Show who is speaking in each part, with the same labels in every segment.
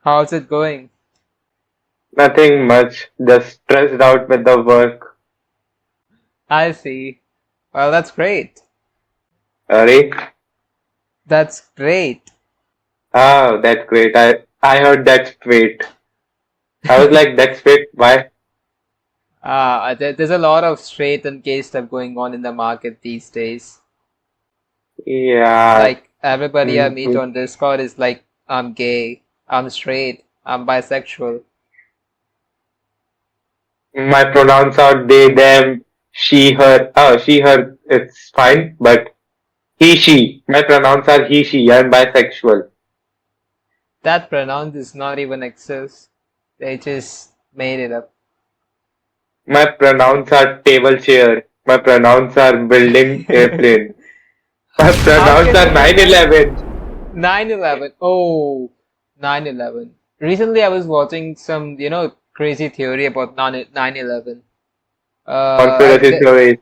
Speaker 1: How's it going?
Speaker 2: Nothing much, just stressed out with the work.
Speaker 1: I see. Well, that's great.
Speaker 2: Sorry.
Speaker 1: That's great.
Speaker 2: Oh, that's great. I heard that's great. I was like, that's great. Why?
Speaker 1: There's a lot of straight and gay stuff going on in the market these days.
Speaker 2: Yeah.
Speaker 1: Like everybody I meet
Speaker 2: mm,
Speaker 1: on Discord is like, I'm gay, I'm straight, I'm bisexual.
Speaker 2: my pronouns are they, them, she, her. Oh, she, her. It's fine, but he, she. My pronouns are he, she. I'm bisexual.
Speaker 1: That pronoun does not even exist. They just made it up.
Speaker 2: My pronouns are table chair. My pronouns are building airplane. My
Speaker 1: How
Speaker 2: pronouns
Speaker 1: can
Speaker 2: are
Speaker 1: you do that?
Speaker 2: 9/11.
Speaker 1: 9/11. Oh, 9/11. Recently, I was watching some, crazy theory about 9/11.
Speaker 2: Conspiracy theories.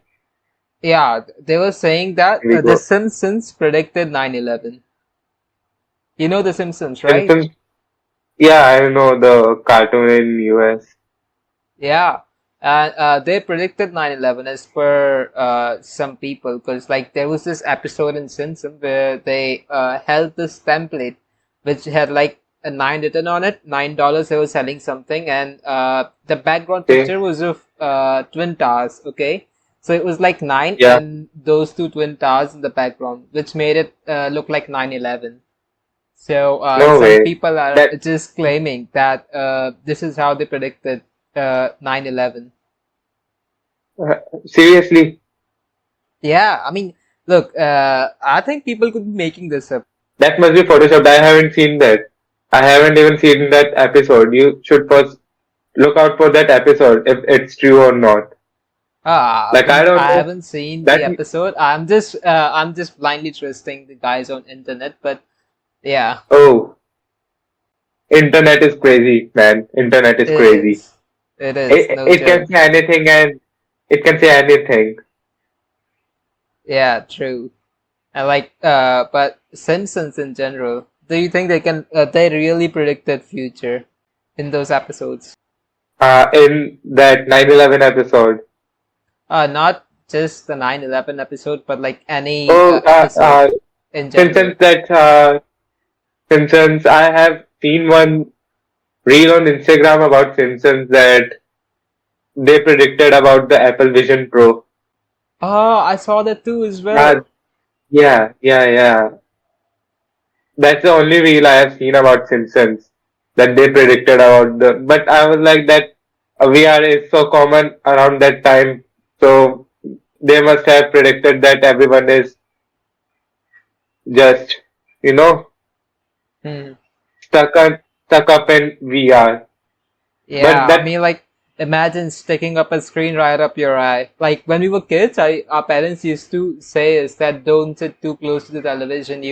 Speaker 1: Yeah, they were saying that
Speaker 2: Here we
Speaker 1: The
Speaker 2: go.
Speaker 1: Simpsons predicted 9/11. You know The Simpsons, right?
Speaker 2: Simpsons. Yeah, I know the cartoon in US.
Speaker 1: Yeah, and they predicted 9/11 as per some people, because like there was this episode in Simpsons where they held this template which had like a nine written on it, $9 they were selling something, and the background
Speaker 2: Okay.
Speaker 1: picture was of twin towers. Okay, so it was like nine
Speaker 2: Yeah.
Speaker 1: and those two twin towers in the background, which made it look like 9/11. So
Speaker 2: No
Speaker 1: some
Speaker 2: way.
Speaker 1: people are
Speaker 2: That
Speaker 1: just claiming that this is how they predicted 9/11.
Speaker 2: seriously,
Speaker 1: Yeah, I mean, look, I think people could be making this up.
Speaker 2: that must be photoshopped. I haven't seen that. I haven't even seen that episode. You should first look out for that episode if it's true or not. Like I don't
Speaker 1: I
Speaker 2: know
Speaker 1: haven't seen
Speaker 2: that.
Speaker 1: the episode. I'm just blindly trusting the guys on internet. But yeah,
Speaker 2: Oh, internet is crazy, man. Internet is
Speaker 1: it
Speaker 2: crazy.
Speaker 1: is. It is
Speaker 2: It
Speaker 1: no
Speaker 2: it can
Speaker 1: joke.
Speaker 2: say anything and it can say anything.
Speaker 1: Yeah, true. And like, but Simpsons in general, do you think they really predicted future in those episodes?
Speaker 2: In that 9/11 episode.
Speaker 1: Not just the 9/11 episode, but like any
Speaker 2: Oh,
Speaker 1: episode in general.
Speaker 2: Simpsons that Simpsons. I have seen one reel on Instagram about Simpsons that they predicted about the Apple Vision Pro.
Speaker 1: Oh, I saw that too as
Speaker 2: Uh,
Speaker 1: well.
Speaker 2: yeah. That's the only reel I have seen about Simpsons that they predicted about the. But I was like that VR is so common around that time, so they must have predicted that everyone is just you know
Speaker 1: Hmm.
Speaker 2: stuck on stuck up in VR. But
Speaker 1: Yeah, I
Speaker 2: that
Speaker 1: mean, like, imagine sticking up a screen right up your eye. Like when we were kids, our parents used to say is that don't sit too close to the television. Uh,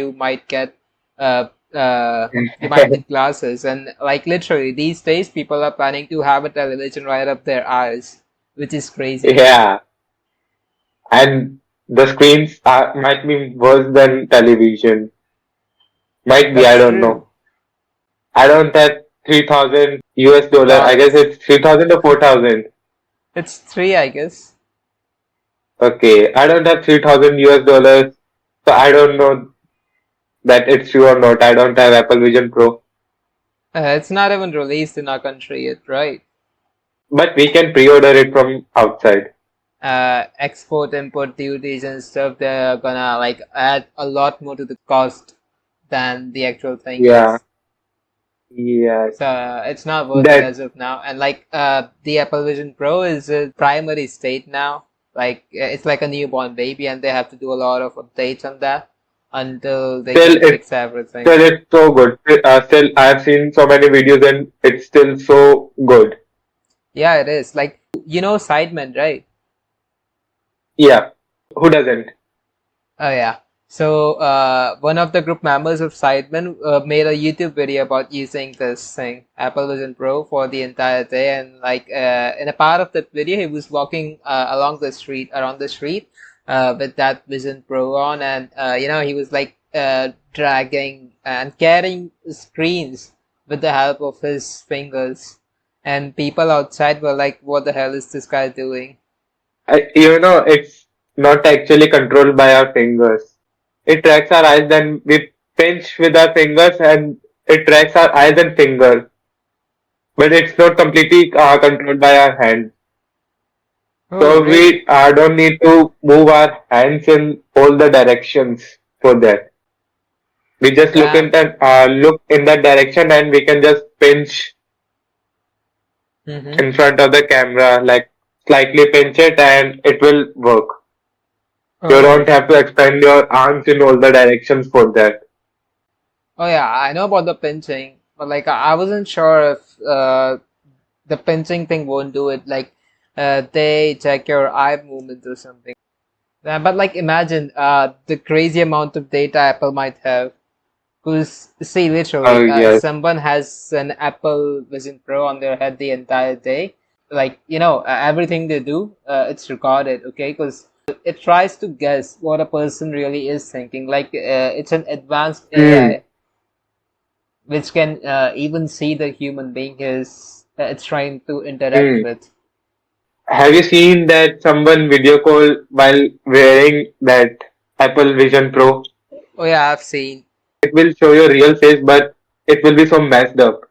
Speaker 1: you might need glasses. And like literally these days, people are planning to have a television right up their eyes, which is crazy.
Speaker 2: yeah, and the screens might be worse than television. Might be, I
Speaker 1: That's
Speaker 2: don't
Speaker 1: true.
Speaker 2: know. I don't have 3,000 US dollar. I guess
Speaker 1: Dollars.
Speaker 2: it's 3,000 or 4,000.
Speaker 1: It's three, I guess.
Speaker 2: Okay, I don't have 3,000 US dollars, so I don't know that it's true or not. I don't have Apple Vision Pro,
Speaker 1: It's not even released in our country yet, right?
Speaker 2: but we can pre-order it from outside.
Speaker 1: Export import duties and stuff, they're gonna like add a lot more to the cost than the actual thing
Speaker 2: Yeah,
Speaker 1: is.
Speaker 2: yes.
Speaker 1: So it's not worth it
Speaker 2: That
Speaker 1: as of now. And like the Apple Vision Pro is a primary state now. Like it's like a newborn baby, and they have to do a lot of updates on that until they
Speaker 2: still
Speaker 1: can
Speaker 2: it's
Speaker 1: fix everything.
Speaker 2: still it's so good. Still, I've seen so many videos and it's still so good.
Speaker 1: Yeah, it is. Like Sidemen, right?
Speaker 2: Yeah, who doesn't?
Speaker 1: Oh yeah. So one of the group members of Sidemen made a YouTube video about using this thing, Apple Vision Pro, for the entire day. And like in a part of that video, he was walking around the street, with that Vision Pro on, and he was like dragging and carrying screens with the help of his fingers. And people outside were like, what the hell is this guy doing?
Speaker 2: It's not actually controlled by our fingers. It tracks our eyes, then we pinch with our fingers, and it tracks our eyes and fingers. But it's not completely controlled by our hands.
Speaker 1: Oh,
Speaker 2: So
Speaker 1: really?
Speaker 2: we don't need to move our hands in all the directions for that. We just
Speaker 1: Damn.
Speaker 2: look in that direction, and we can just pinch
Speaker 1: Mm-hmm.
Speaker 2: in front of the camera, like slightly pinch it, and it will work. You don't
Speaker 1: Oh.
Speaker 2: have to expand your arms in all the directions for that.
Speaker 1: Oh yeah, I know about the pinching, but like I wasn't sure if the pinching thing won't do it. Like they check your eye movement or something. But like imagine the crazy amount of data Apple might have. Because see,
Speaker 2: Oh
Speaker 1: literally,
Speaker 2: yes.
Speaker 1: someone has an Apple Vision Pro on their head the entire day. Like everything they do, it's recorded. Okay, because it tries to guess what a person really is thinking. Like it's an advanced
Speaker 2: Hmm.
Speaker 1: AI which can even see the human being is it's trying to interact
Speaker 2: Hmm.
Speaker 1: with.
Speaker 2: Have you seen that someone video call while wearing that Apple Vision Pro?
Speaker 1: Oh yeah, I've seen.
Speaker 2: It will show your real face, but it will be so messed up.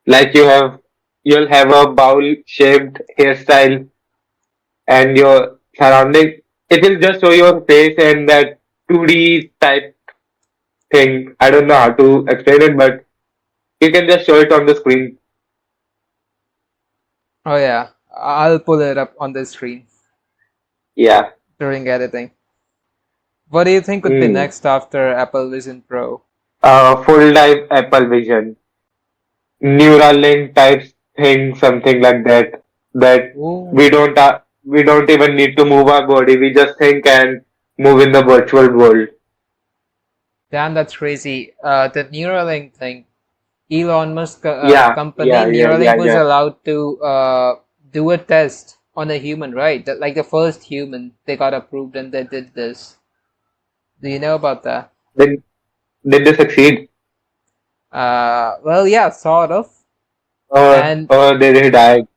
Speaker 2: Like you'll have a bowl-shaped hairstyle, and your surrounding. It will just show your face and that 2D type thing. I don't know how to explain it, but you can just show it on the screen.
Speaker 1: Oh yeah, I'll pull it up on the screen
Speaker 2: Yeah.
Speaker 1: during editing. What do you think would be
Speaker 2: Mm.
Speaker 1: next after Apple Vision Pro?
Speaker 2: Full dive Apple Vision, Neuralink type thing, something like that. That
Speaker 1: Ooh,
Speaker 2: we don't even need to move our body. We just think and move in the virtual world.
Speaker 1: damn, that's crazy. The Neuralink thing. Elon Musk
Speaker 2: Yeah,
Speaker 1: company
Speaker 2: yeah, yeah,
Speaker 1: Neuralink
Speaker 2: yeah,
Speaker 1: was
Speaker 2: yeah.
Speaker 1: allowed to do a test on a human, right? Like the first human, they got approved and they did this. Do you know about that?
Speaker 2: Did did they succeed?
Speaker 1: Well, yeah, sort of. And
Speaker 2: Or did they die?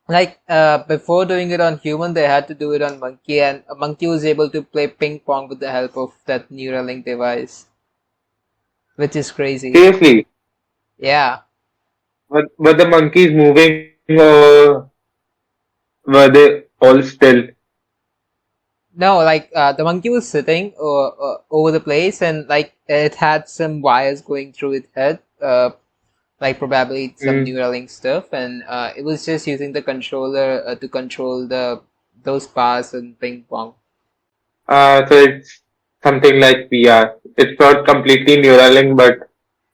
Speaker 1: like before doing it on human, they had to do it on monkey, and a monkey was able to play ping pong with the help of that Neuralink device, which is crazy.
Speaker 2: Seriously,
Speaker 1: Yeah.
Speaker 2: were the monkeys moving or were they all still?
Speaker 1: No, like the monkey was sitting over the place, and like it had some wires going through its head, like probably some
Speaker 2: Mm.
Speaker 1: Neuralink stuff, and it was just using the controller to control the those bars and ping pong.
Speaker 2: So it's something like VR. It's not completely Neuralink, but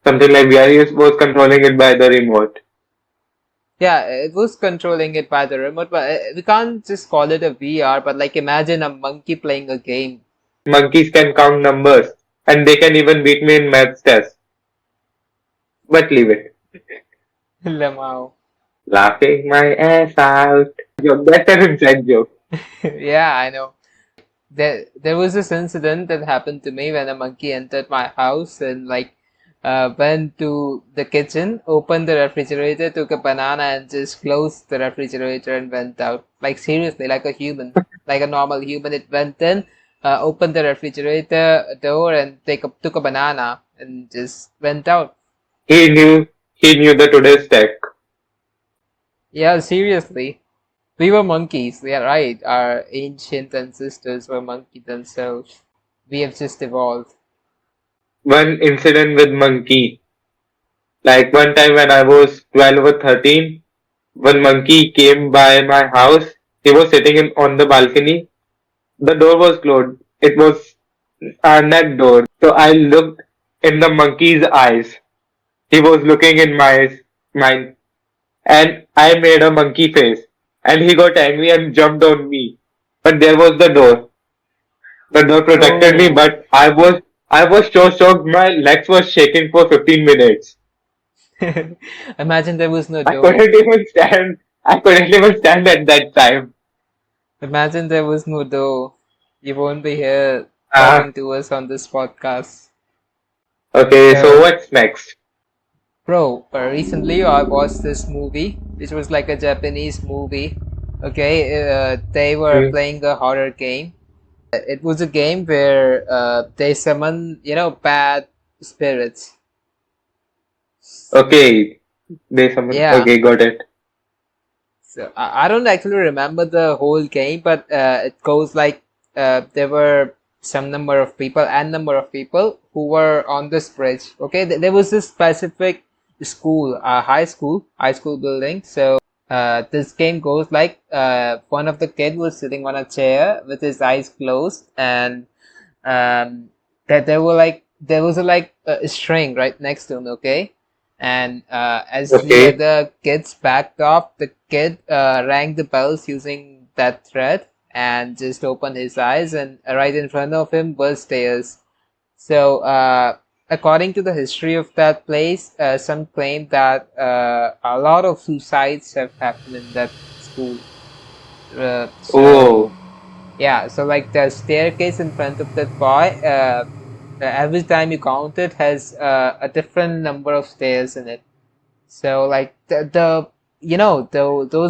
Speaker 2: something like VR was controlling it by the remote.
Speaker 1: Yeah, it was controlling it by the remote, but we can't just call it a VR. But like, imagine a monkey playing a game.
Speaker 2: Monkeys can count numbers, and they can even beat me in maths test. But leave it.
Speaker 1: Lamau.
Speaker 2: Laughing my ass out. Joke. That's an inside joke.
Speaker 1: Yeah, I know. There was this incident that happened to me when a monkey entered my house and like went to the kitchen, opened the refrigerator, took a banana and just closed the refrigerator and went out. Like seriously, like a human, like a normal human. It went in, opened the refrigerator door and took a banana and just went out.
Speaker 2: He knew he knew the today's tech.
Speaker 1: Yeah, seriously. We were monkeys, yeah, right. Our ancient ancestors were monkeys themselves. We have just evolved.
Speaker 2: One incident with monkey. Like one time when I was 12 or 13, one monkey came by my house. He was sitting on the balcony. The door was closed. It was a net door. So I looked in the monkey's eyes. He was looking in mine, and I made a monkey face. And he got angry and jumped on me. But there was the door. The door protected me,
Speaker 1: Oh,
Speaker 2: but I was so shocked. My legs were shaking for 15 minutes.
Speaker 1: imagine there was no
Speaker 2: I
Speaker 1: door.
Speaker 2: couldn't even stand. I couldn't even stand at that time.
Speaker 1: Imagine there was no door. You won't be here
Speaker 2: Uh,
Speaker 1: talking to us on this podcast.
Speaker 2: okay, so
Speaker 1: So,
Speaker 2: what's next?
Speaker 1: Bro, recently I watched this movie, which was like a Japanese movie. Okay, they were
Speaker 2: Hmm.
Speaker 1: playing a horror game. It was a game where they summon, bad spirits.
Speaker 2: Okay, they summon.
Speaker 1: Yeah.
Speaker 2: Okay, got it.
Speaker 1: So I don't actually remember the whole game, but it goes like there were some number of people and number of people who were on this bridge. Okay, there was this specific school, high school building. So this game goes like one of the kid was sitting on a chair with his eyes closed, and that there was a a string right next to him. Okay, and as the
Speaker 2: Okay,
Speaker 1: other kids backed off, the kid rang the bells using that thread and just opened his eyes, and right in front of him were stairs. So, according to the history of that place, some claim that a lot of suicides have happened in that school. So,
Speaker 2: oh,
Speaker 1: yeah, so like the staircase in front of that boy, every time you count it, has a different number of stairs in it. So like those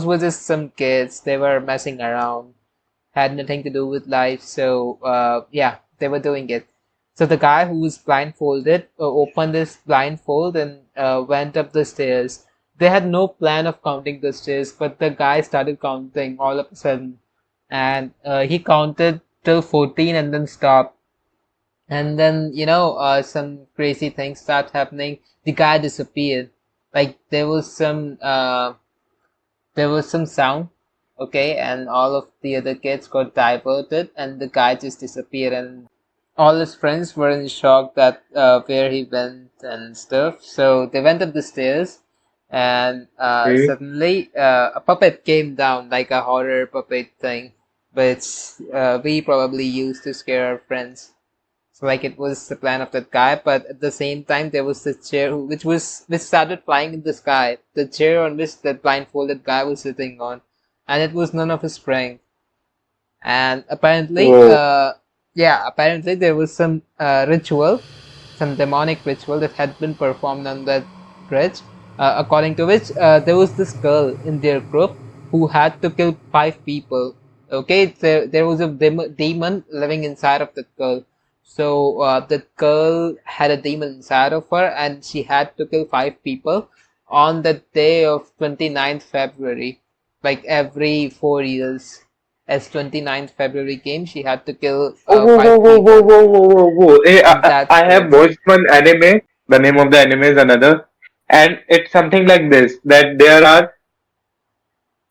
Speaker 1: were just some kids. They were messing around, had nothing to do with life. So yeah, they were doing it. So the guy who was blindfolded opened his blindfold and went up the stairs. They had no plan of counting the stairs, but the guy started counting all of a sudden, and he counted till 14 and then stopped. And then, some crazy things start happening. The guy disappeared. Like there was some sound, okay, and all of the other kids got diverted, and the guy just disappeared, and all his friends were in shock that where he went and stuff. So they went up the stairs, and
Speaker 2: hmm.
Speaker 1: suddenly a puppet came down, like a horror puppet thing, which we probably used to scare our friends. So like it was the plan of that guy, but at the same time there was the chair which started flying in the sky. The chair on which that blindfolded guy was sitting on, and it was none of his strength. And apparently,
Speaker 2: Oh,
Speaker 1: apparently there was some ritual, some demonic ritual that had been performed on that bridge, according to which there was this girl in their group who had to kill 5 people. Okay, there was a demon living inside of that girl. So the girl had a demon inside of her, and she had to kill 5 people on the day of 29th February, like every 4 years. As 29th February came, she had to kill
Speaker 2: oh, whoa, whoa,
Speaker 1: five
Speaker 2: whoa, whoa,
Speaker 1: people,
Speaker 2: whoa, whoa, whoa, whoa.
Speaker 1: and that's
Speaker 2: I have
Speaker 1: it.
Speaker 2: watched one anime. The name of the anime is another, and it's something like this: that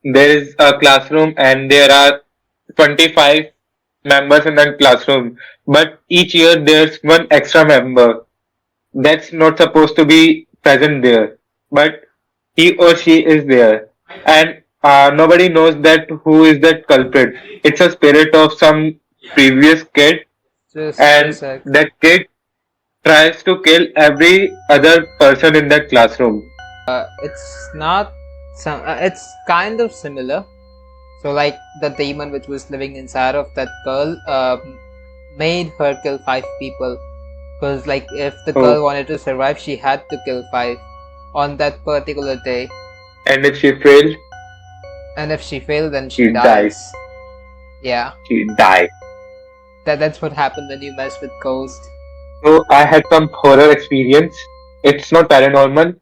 Speaker 2: there is a classroom and there are 25 members in that classroom, but each year there's one extra member that's not supposed to be present there, but he or she is there, and nobody knows that who is that culprit. It's a spirit of some previous kid,
Speaker 1: Just a
Speaker 2: and
Speaker 1: sec.
Speaker 2: that kid tries to kill every other person in that classroom.
Speaker 1: It's not some. It's kind of similar. So, like the demon which was living inside of that girl, made her kill 5 people. Because, like, if the
Speaker 2: Oh,
Speaker 1: girl wanted to survive, she had to kill five on that particular day.
Speaker 2: and if she failed,
Speaker 1: And if she failed, then she
Speaker 2: she died.
Speaker 1: dies. Yeah,
Speaker 2: She died.
Speaker 1: that's what happened when you mess with ghosts.
Speaker 2: So I had some horror experience. It's not paranormal,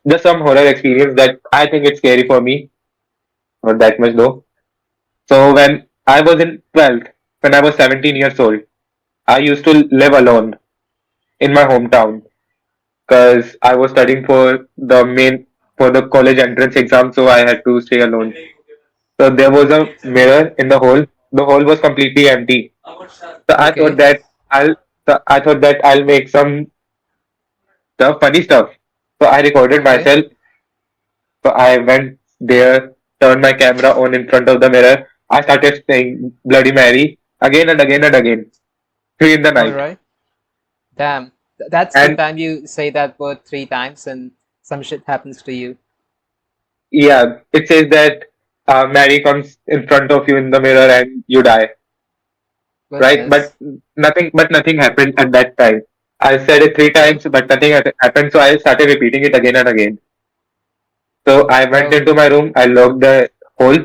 Speaker 2: just some horror experience that I think it's scary for me. Not that much though. So when I was in 12th, when I was 17 years old, I used to live alone in my hometown because I was studying for the college entrance exam, so I had to stay alone. So there was a mirror in the hall. The hall was completely empty. So I thought
Speaker 1: Okay,
Speaker 2: that I'll I thought that I'll make some funny stuff. So I recorded
Speaker 1: okay,
Speaker 2: myself. So I went there, turned my camera on in front of the mirror. I started saying Bloody Mary again and again and again, three in the night.
Speaker 1: alright. Damn. That's the
Speaker 2: And
Speaker 1: time you say that word 3 times and some shit happens to you.
Speaker 2: yeah, it says that Mary comes in front of you in the mirror and you die, right?
Speaker 1: Goodness.
Speaker 2: But nothing happened at that time. I said it three times, but nothing happened. So I started repeating it again and again. So I went
Speaker 1: Oh,
Speaker 2: into my room. I locked the hole.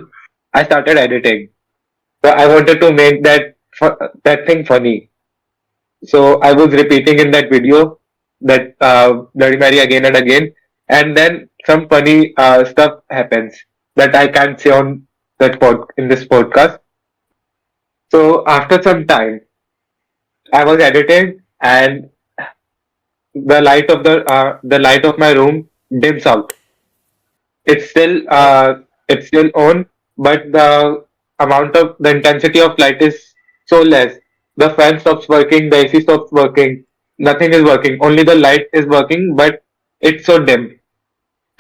Speaker 2: I started editing. So I wanted to make that thing funny. So I was repeating in that video that Bloody Mary again and again, and then some funny stuff happens that I can't say on in this podcast. So after some time, I was editing, and the light of my room dims out. It's still
Speaker 1: oh,
Speaker 2: it's still on, but the intensity of light is so less. The fan stops working, the AC stops working, nothing is working. Only the light is working, but it's so dim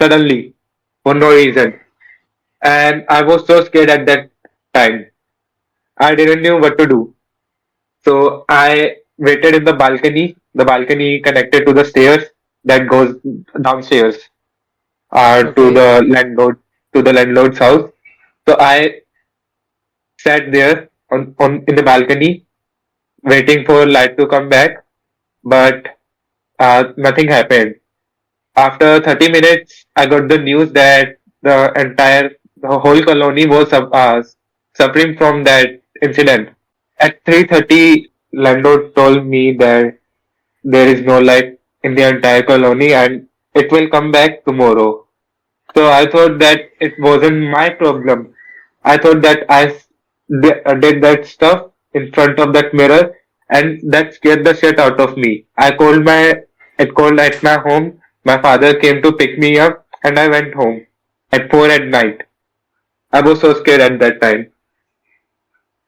Speaker 2: suddenly for no reason. And I was so scared at that time. I didn't know what to do. So I waited in the balcony. The balcony connected to the stairs that goes downstairs to
Speaker 1: okay.
Speaker 2: the landlord's house. So I sat there on in the balcony waiting for light to come back, but nothing happened. After 30 minutes, I got the news that the whole colony was suffering from that incident. At 3:30, landlord told me that there is no light in the entire colony and it will come back tomorrow. So I thought that it wasn't my problem. I thought that did that stuff in front of that mirror, and that scared the shit out of me. I called at my home. My father came to pick me up, and I went home at 4 at night. I was so scared at that time.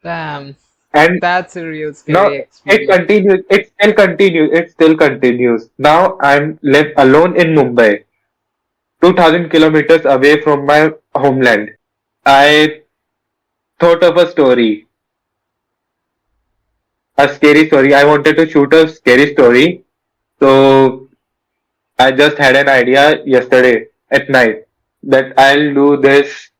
Speaker 1: Damn.
Speaker 2: And
Speaker 1: That's a real
Speaker 2: now
Speaker 1: scary
Speaker 2: it
Speaker 1: experience.
Speaker 2: continues. It still continues. It still continues. Now I'm live alone in Mumbai, 2000 kilometers away from my homeland. I thought of a scary story. I wanted to shoot a scary story. So I just had an idea yesterday at night that I'll do this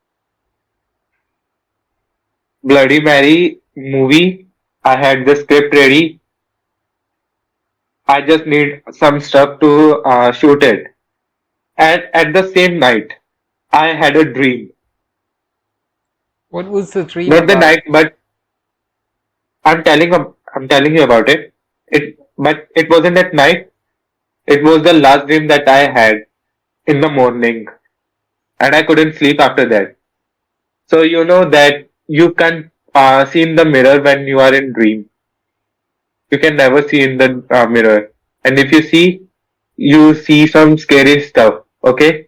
Speaker 2: Bloody Mary movie. I had the script ready. I just need some stuff to shoot it. And at the same night, I had a dream.
Speaker 1: What was the dream
Speaker 2: Not the
Speaker 1: about?
Speaker 2: night, but I'm telling you about it. But it wasn't at night. It was the last dream that I had in the morning, and I couldn't sleep after that. So you know that you can see in the mirror when you are in dream. You can never see in the mirror, and if you see some scary stuff. Okay,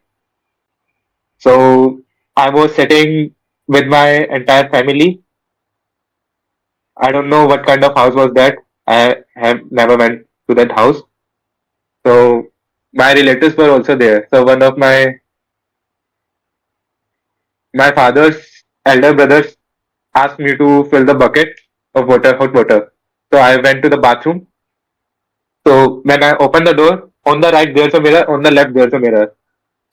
Speaker 2: so I was sitting with my entire family. I don't know what kind of house was that. I have never went to that house. So my relatives were also there. So one of my father's elder brothers asked me to fill the bucket of water, hot water. So I went to the bathroom. So when I opened the door, on the right there's a mirror, on the left there's a mirror.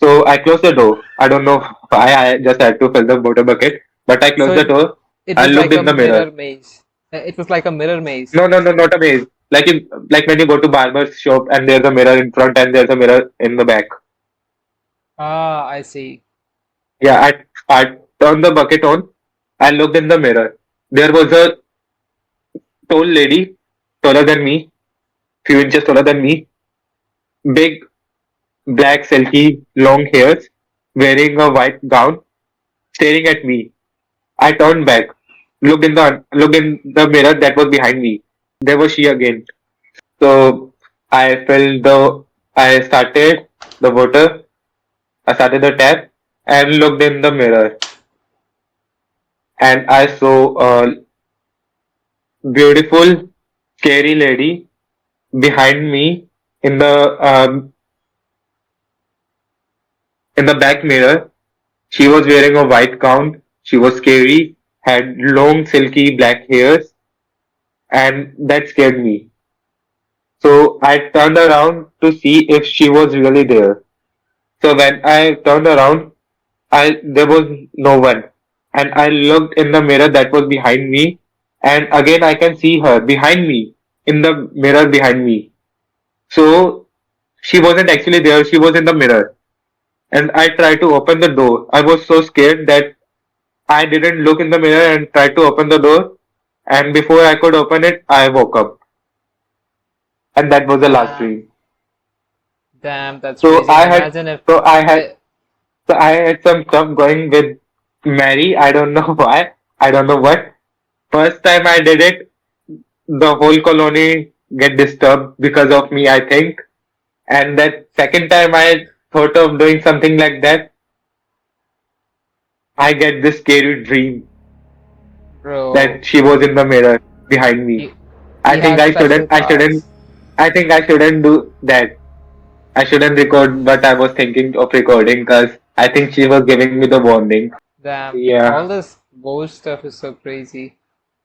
Speaker 2: So I closed the door. I don't know why I just had to fill the water bucket, but I
Speaker 1: So
Speaker 2: closed the door.
Speaker 1: it
Speaker 2: I
Speaker 1: was
Speaker 2: looked
Speaker 1: like a
Speaker 2: in the mirror.
Speaker 1: mirror maze. It was like a mirror maze.
Speaker 2: No, no, no, not a maze. Like when you go to barber's shop and there's a mirror in front and there's a mirror in the back.
Speaker 1: Ah, I see.
Speaker 2: Yeah, I turned the bucket on. I looked in the mirror. There was a tall lady, taller than me, few inches taller than me, big black silky long hairs, wearing a white gown, staring at me. I turned back, looked in the mirror that was behind me. There was she again. So I filled the I started the water. I started the tap and looked in the mirror, and I saw a beautiful, scary lady behind me in the back mirror. She was wearing a white gown. She was scary, had long, silky black hairs, and that scared me. So I turned around to see if she was really there. So when I turned around, I there was no one, and I looked in the mirror that was behind me, and again I can see her behind me in the mirror behind me. So she wasn't actually there. She was in the mirror. And I tried to open the door. I was so scared that I didn't look in the mirror and tried to open the door. And before I could open it, I woke up. And that was the last
Speaker 1: Damn,
Speaker 2: dream.
Speaker 1: damn, that's
Speaker 2: So
Speaker 1: crazy.
Speaker 2: I
Speaker 1: And
Speaker 2: had,
Speaker 1: imagine if,
Speaker 2: so I had,
Speaker 1: uh,
Speaker 2: so I had some stuff going with Mary. I don't know why. I don't know what. First time I did it, the whole colony get disturbed because of me, I think. And that second time I thought of doing something like that, I get this scary dream
Speaker 1: bro,
Speaker 2: that she was in the mirror behind me.
Speaker 1: you,
Speaker 2: I
Speaker 1: you
Speaker 2: think
Speaker 1: had special powers.
Speaker 2: I shouldn't do that. I shouldn't record, but I was thinking of recording because I think she was giving me the warning.
Speaker 1: Damn, all
Speaker 2: Yeah,
Speaker 1: this ghost stuff is so crazy,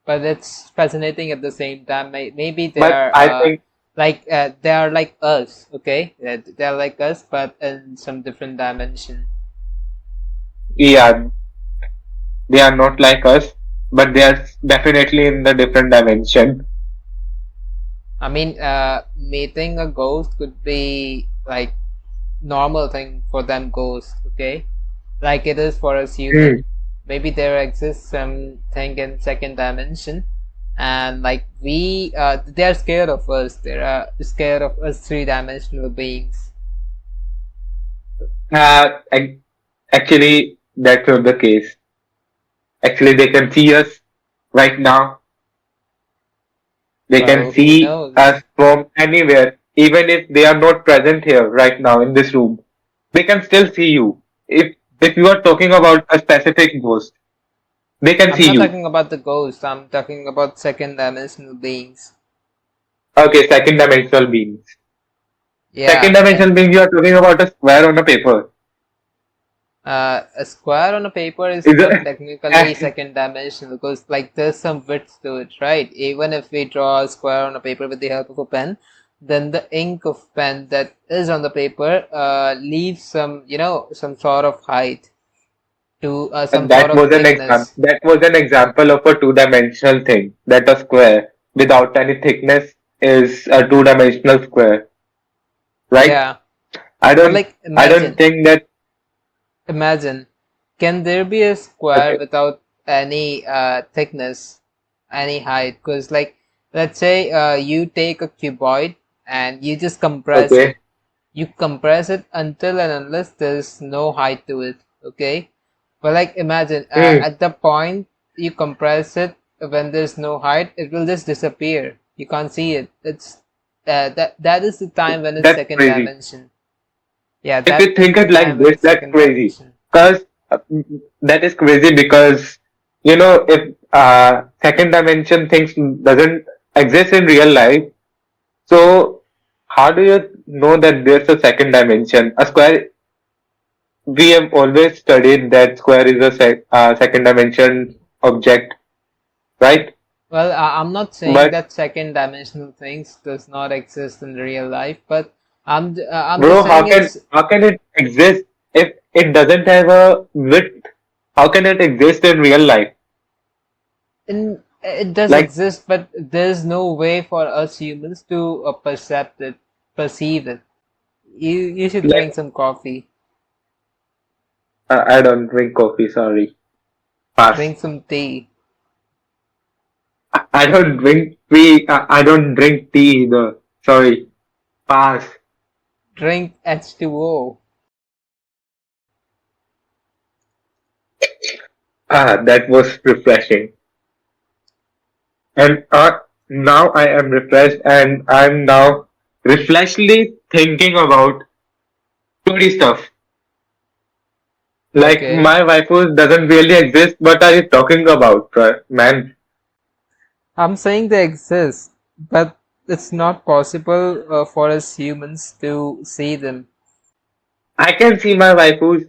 Speaker 1: but it's fascinating at the same time. Maybe they
Speaker 2: but
Speaker 1: are
Speaker 2: I think,
Speaker 1: they are like us, okay? They are like us, but in some different dimension.
Speaker 2: yeah, they are not like us, but they are definitely in the different dimension.
Speaker 1: I mean, meeting a ghost could be like normal thing for them ghost, okay? Like it is for us
Speaker 2: Hmm.
Speaker 1: human. Maybe there exists something in second dimension, and like they are scared of us. They are scared of us three-dimensional beings.
Speaker 2: Ac- Actually, that's not the case. Actually, they can see us right now. They can
Speaker 1: Well, who
Speaker 2: see
Speaker 1: knows?
Speaker 2: us from anywhere, even if they are not present here right now in this room. They can still see you. If you are talking about a specific ghost, they can
Speaker 1: I'm
Speaker 2: see
Speaker 1: not
Speaker 2: you.
Speaker 1: talking about the ghost. I'm talking about second-dimensional beings.
Speaker 2: Okay, second dimensional beings. Second
Speaker 1: Yeah,
Speaker 2: dimensional beings, you are talking about a square on a paper.
Speaker 1: a square on a paper is
Speaker 2: Is
Speaker 1: not
Speaker 2: it?
Speaker 1: technically second dimensional because like there's some width to it, right? Even if we draw a square on a paper with the help of a pen, then the ink of pen that is on the paper leaves some, some sort of height to some sort
Speaker 2: That
Speaker 1: of
Speaker 2: was an example.
Speaker 1: thickness.
Speaker 2: That was an example of a two-dimensional thing. That a square without any thickness is a two-dimensional square, right?
Speaker 1: Yeah,
Speaker 2: I
Speaker 1: but
Speaker 2: don't.
Speaker 1: like
Speaker 2: I don't
Speaker 1: imagine,
Speaker 2: think that.
Speaker 1: imagine, can there be a square
Speaker 2: Okay.
Speaker 1: without any thickness, any height? Because like let's say you take a cuboid and you just compress
Speaker 2: Okay.
Speaker 1: it. You compress it until and unless there's no height to it, okay? But like imagine
Speaker 2: Hmm.
Speaker 1: at the point you compress it when there's no height, it will just disappear. You can't see it. It's that is the time when it's
Speaker 2: That's
Speaker 1: second
Speaker 2: crazy.
Speaker 1: dimension. Yeah,
Speaker 2: If
Speaker 1: that
Speaker 2: you
Speaker 1: is
Speaker 2: think
Speaker 1: the
Speaker 2: it
Speaker 1: time
Speaker 2: like
Speaker 1: when
Speaker 2: this,
Speaker 1: it's
Speaker 2: that's
Speaker 1: second
Speaker 2: crazy.
Speaker 1: dimension.
Speaker 2: Because that is crazy because if second dimension things doesn't exist in real life, so how do you know that there's a second dimension? A square. We have always studied that square is a second dimension object, right?
Speaker 1: Well, I'm not saying
Speaker 2: But
Speaker 1: that second dimensional things does not exist in real life, but I'm
Speaker 2: bro,
Speaker 1: just saying it's
Speaker 2: how can it exist if it doesn't have a width? How can it exist in real life?
Speaker 1: in it does
Speaker 2: Like,
Speaker 1: exist, but there's no way for us humans to perceive it. You should
Speaker 2: like
Speaker 1: drink some coffee,
Speaker 2: I don't drink coffee. Sorry, pass.
Speaker 1: drink some tea,
Speaker 2: I don't drink tea. I don't drink tea either. Sorry, pass.
Speaker 1: drink H2O.
Speaker 2: That was refreshing. And now I am refreshed, and I'm now refreshedly thinking about story stuff. Like
Speaker 1: Okay,
Speaker 2: my waifu doesn't really exist. What are you talking about, man?
Speaker 1: I'm saying they exist, but it's not possible for us humans to see them.
Speaker 2: I can see my waifus